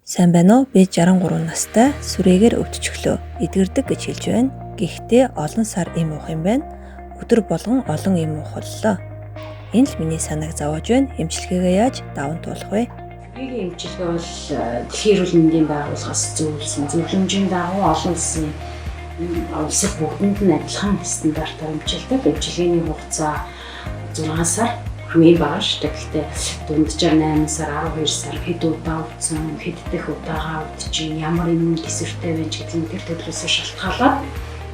Сайн байна уу? Би 63 настай сүрээгээр өвдчихлөө. Эдгэрдэг гэж хэлж байна. Гэхдээ олон сар им уух юм байна. Өдөр болгон олон им уух боллоо. Энэ л миний санааг зовоож байна. Эмчилгээгээ яаж даван туулах вэ? Биеийн эмчилгээ бол дэлхийн эрүүл мэндийн байгууллагаас зөвлөсөн зөвлөмжийн дагуу олон улсын улсад бүгдэнд нь адилхан стандартаар эмчилдэг. Эмчилгээний хугацаа 6 сар хамгийн бага шүү дээ. Гэхдээ дунджаар 8 сар, 12 сар хэд удаа өвдсөн, хэд дэх удаагаа өвдөж, ямар иммун төсвөртэй байж гэдэг нь тэр төрлөөсөө шалтгаалаад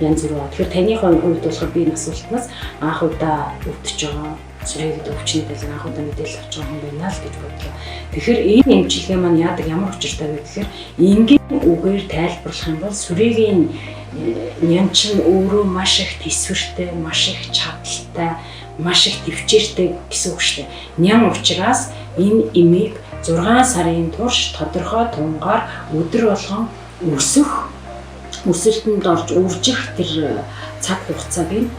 янз бүр. Тэгэхээр таныхын хувьд болохоор би энэ асуултнаас анх удаа өвдөж байгаа сүрээгэд өвчний талаар анх удаа мэдээлэл авч байгаа юм байна л гэж бодлоо. Тэгэхээр энэ эмчилгээ маань яадаг ямар учиртай вэ гэхээр энгийн үгээр тайлбарлах юм бол сүрээгийн нямчин өөрөө маш их төсвөртэй, маш их чадaltaй, маш их төвчээртэй гэсэн үг шүү дээ. Ням учраас энэ имийг 6 сарын турш тодорхой тунгаар өдөр болгон өсөлтөнд орж үржих тэр цаг хугацааг нь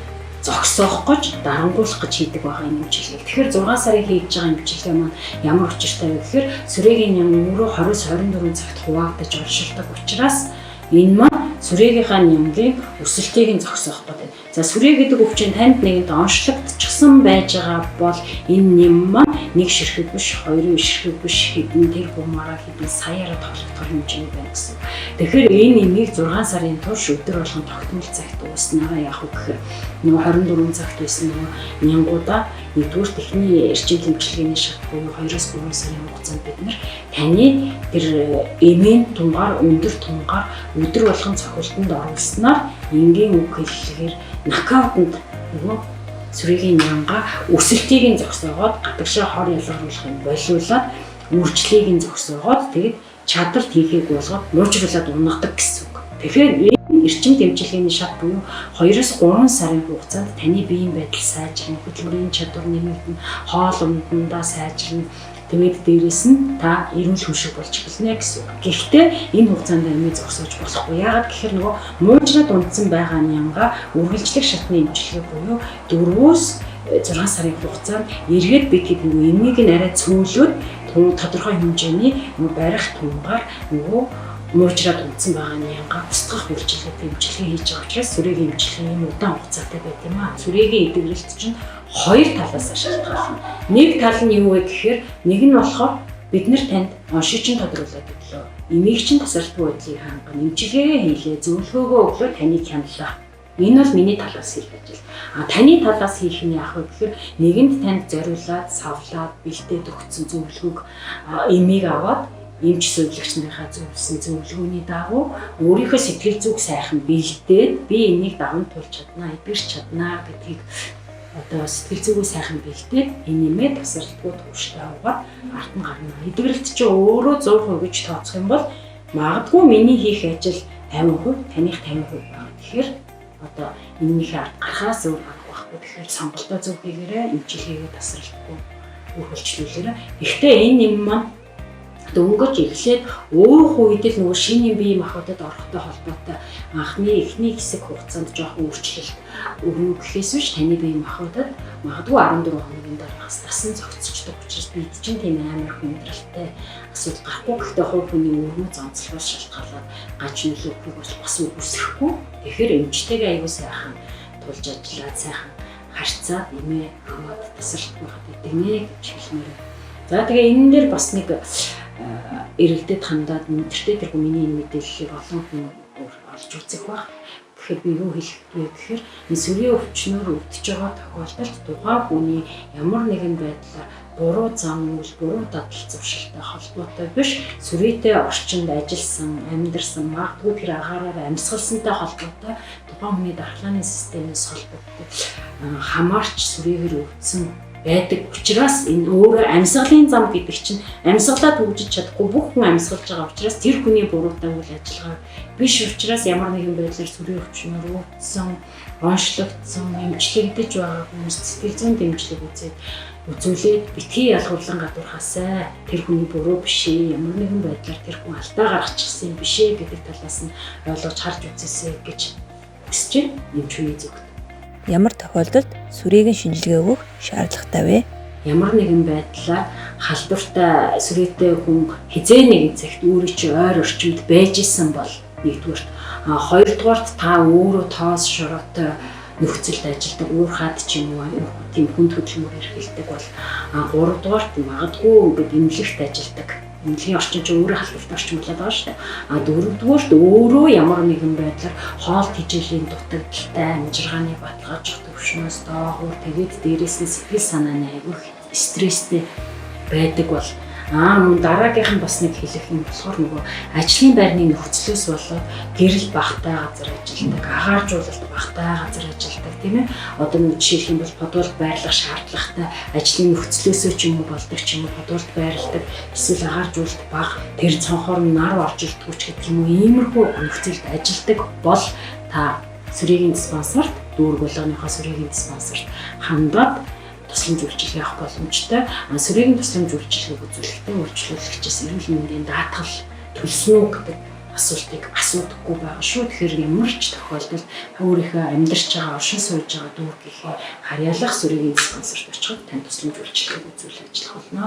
зогсоох гэж дарангуулах гэж хийдэг байгаа юм эмчилгээ. Тэгэхээр 6 сарын хийж байгаа эмчилгээ маань ямар учиртай вэ гэхээр сүрээгийн ням өөрөө 20-24 цагт хуваагдаж оршилдог учраас энэ маань сүрээгийнхаа нямгийн өсөлтийг нь зогсоох гэдэг. За сүрээ гэдэг өвчин танд нэгэнд онцлогдчихсан байж байгаа бол энэ ням маань нэг ширхэг биш, хоёрын ширхэг биш, хэдэн тэр бумаараа хэдэн саяараа тоглох хэмжээний байна гэсэн. Тэгэхээр энэ нэмийг 6 сарын турш өдөр болгон тогтмол цагт ууснараа яах вэ гэхээр нөгөө 24 цагт байсан нөгөө нянгуудаа нэгдүгээр техникийн эрчим тэмчилгээний шат буюу 2-3 сарын хугацаанд бид нар таны тэр эмийн тунгаар өндөр тунгаар өдөр болгон цохилтонд оруулснаар энгийн үг хэллэгээр нокаутанд нөгөө сүрээгийн нянга өсөлтийг нь зогсоогоод гадагшаа хор ялгаруулах юм болиулаад үржлийг нь зогсоогоод тэгээд чадварт хийхийг болгоод муужруулад унагадаг гэсэн үг. Тэгэхээр энэ эрчим тэмчилгээний шат буюу 2-3 сарын хугацаанд таны биеийн байдал сайжрна, хөдөлмөрийн чадвар нэмэгдэнэ, хоол ундандаа сайжрна. Тэгээд дээрэс нь та эрүүл хүншиг болж эхэлнэ гэсэн үг. Гэхдээ энэ хугацаанд амийг зогсоож болохгүй. Яагаад гэхээр нөгөө муужраад унтсан байгаа нянга үргэлжлэх шатны эмчилгээ буюу 4-6 сарын хугацаанд эргээд бид нөгөө эмийг нь арай цөөлөөд тодорхой хэмжээний нөгөө барих тунгаар нөгөө муужраад унтсан байгаа нянга устгах үйлчилгээтэй эмчилгээ хийж байгаа учраас сүрээгийн эмчилгээ юм удаан хугацаатай байт юм аа. Сүрээгийн эдгэрэлт чинь хоёр талаас шалтгаална. Нэг тал нь юу вэ гэхээр нэг нь болохоор бид нар танд оншигчин тодруулаад өглөө. Эмийг чинь тасралтгүй байдлыг хангана. Эмчилгээгээ хийлээ, зөвлөгөөгөө өглөө таныг хяналаа. Энэ бол миний талаас хийх ажил. Таны талаас хийх нь яах вэ гэхээр нэгэнд танд зориулаад, савлаад, бэлдээд өгсөн зөвлөгөөг эмийг аваад эмч зөвлөгч нарынхаа зөвлөсөн зөвлөгөөний дагуу өөрийнхөө сэтгэл зүг сайхан бэлдээд би энийг даван туулж чаднаа, эдгэрч чаднаа гэдгийг сэтгэл зүгөө сайхан бэлдээд энэ нэмээ тасралтгүй төвштэй аваад арт нь гарна. Эдгэрэлт чи өөрөө 100% гэж тооцох юм бол магадгүй миний хийх ажил 50%, таних 50% байна. Тэгэхээр энэнийхээ ард гарахаас өөр арга байхгүй. Тэгэхээр сонголтоо зөв хийгээрэй, эмчилгээгээ тасралтгүй үргэлжлүүлээрэй. Гэхдээ энэ нэм маань дөнгөж эхлээд өөх үед л нөгөө шинийн бие махбодод орохтой холбоотой анхны эхний хэсэг хугацаанд жоохон өөрчлөлт өгнө гэхээс биш таны бие махбодод магадгүй 14 хоногийн дараагаас дасан зохицчдаг учраас бид чинь тийм амар хүндрэлтэй асуудал гарахгүй. Гэхдээ хувь хүний өргөн занцлогоос шалтгаалаад гаж нөлөөлөхийг бас үүсэхгүй. Тэгэхээр эмчтэйгээ аягүй сайхан тулж ажиллаад сайхан харьцаад эмээ хамаад тасралтгүй хаддаг нэ гэж хэлмээр. За тэгээ энэ дээр бас нэг эрэлдэд хандаад мэдэртэй тэргүй миний энэ мэдээллийг олон хүн олж үзэх баг. Тэгэхээр би юу хэлэх вэ гэхээр энэ сүрийн өвчнөөр өвдөж байгаа тохиолдолд тухайн хүний ямар нэгэн байдлаар буруу зам үйл, буруу дадал зуршилтай холбоотой биш, сүрээтэй орчинд ажилласан, амьдарсан, магадгүй тэр агаараар амьсгалсантай холбоотой тухайн хүний дархлааны системээс холбоотой хамаарч сүрээгээр өвдсөн байдаг учраас энэ өөрөө амьсгалын зам гэдэг чинь амьсгалаа төвжиж чадахгүй бүх хүн амьсгалж байгаа учраас тэр хүний буруутай үйл ажиллагаа биш учраас ямар нэгэн байдлаар сүрийн өвчнөөр өвдсөн, онцлогдсон, эмчлэгдэж байгаа хүмүүс сэтгэл зүйн дэмжлэг үзүүлээд битгий ялгуурлан гадуурхаасай. Тэр хүний буруу биш ээ, ямар нэгэн байдлаар тэр хүн алдаа гаргачихсан юм биш ээ гэдэг талаас нь ойлгож харж үзээсэй гэж хүсэж байна. Эмч хүний зүгт. Ямар тохиолдолд сүрээгийн шинжилгээ өгөх шаардлагатай вэ? Ямар нэгэн байдлаар халдвартай сүрээтэй хүн хизээ нэгэн цагт өөрийн чинь ойр орчимд байж исэн бол нэгдүгээрт хоёрдугаарт та өөрөө тоос шороотой нөхцөлд ажилладаг өөр хаад ч юм уу тийм хүнд хөдөлмөр эрхэлдэг бол гуравдугаарт магадгүй ингээд эмнэлэгт ажилладаг эмнэлгийн орчин чинь өөрөө халдвартай орчин болоод байгаа шүү дээ. Дөрөвдүгээрт өөрөө ямар нэгэн байдлаар хоол тэжээлийн дутагдaltaй амжиргааны баталгааж төвшнөөс доогуур тэгээд дээрээс нь сэтгэл санааны аягүй стресстэй байдаг бол мөн дараагийнх нь бас нэг хэлэх юм болохоор нөгөө ажлын байрны нөхцлөөс болоод гэрэл багтай газар ажилладаг, агааржуулалт багтай газар ажилладаг тийм ээ. Одоо нэг жишээлх юм бол подвалд байрлах шаардлагатай ажлын нөхцлөөсөө ч юм уу болдог ч юм уу подвалд байрладаг, эсвэл агааржуулалт бага тэр цонхоор нар орж ирдгүүч гэдэг юм уу иймэрхүү нөхцөлд ажилладаг бол та сүрээгийн диспансерт дүүрэг болгоныхоо сүрээгийн диспансерт хандаад тусламж үйлчилгээ авах боломжтой. Сүрээгийн тусламж үйлчилгээг үзүүлэхдээ үйлчлүүлэгчээс эрүүл мэндийн даатгал төлсөн үү гэдэг асуултыг асуудаггүй байгаа шүү. Тэгэхээр ямар ч тохиолдолд өөрийнхөө амьдарч байгаа, оршин сууж байгаа дүүргийнхээ харьяалах сүрээгийн диспансерт очиход тань тусламж үйлчилгээг үзүүлэх ажиллах болно.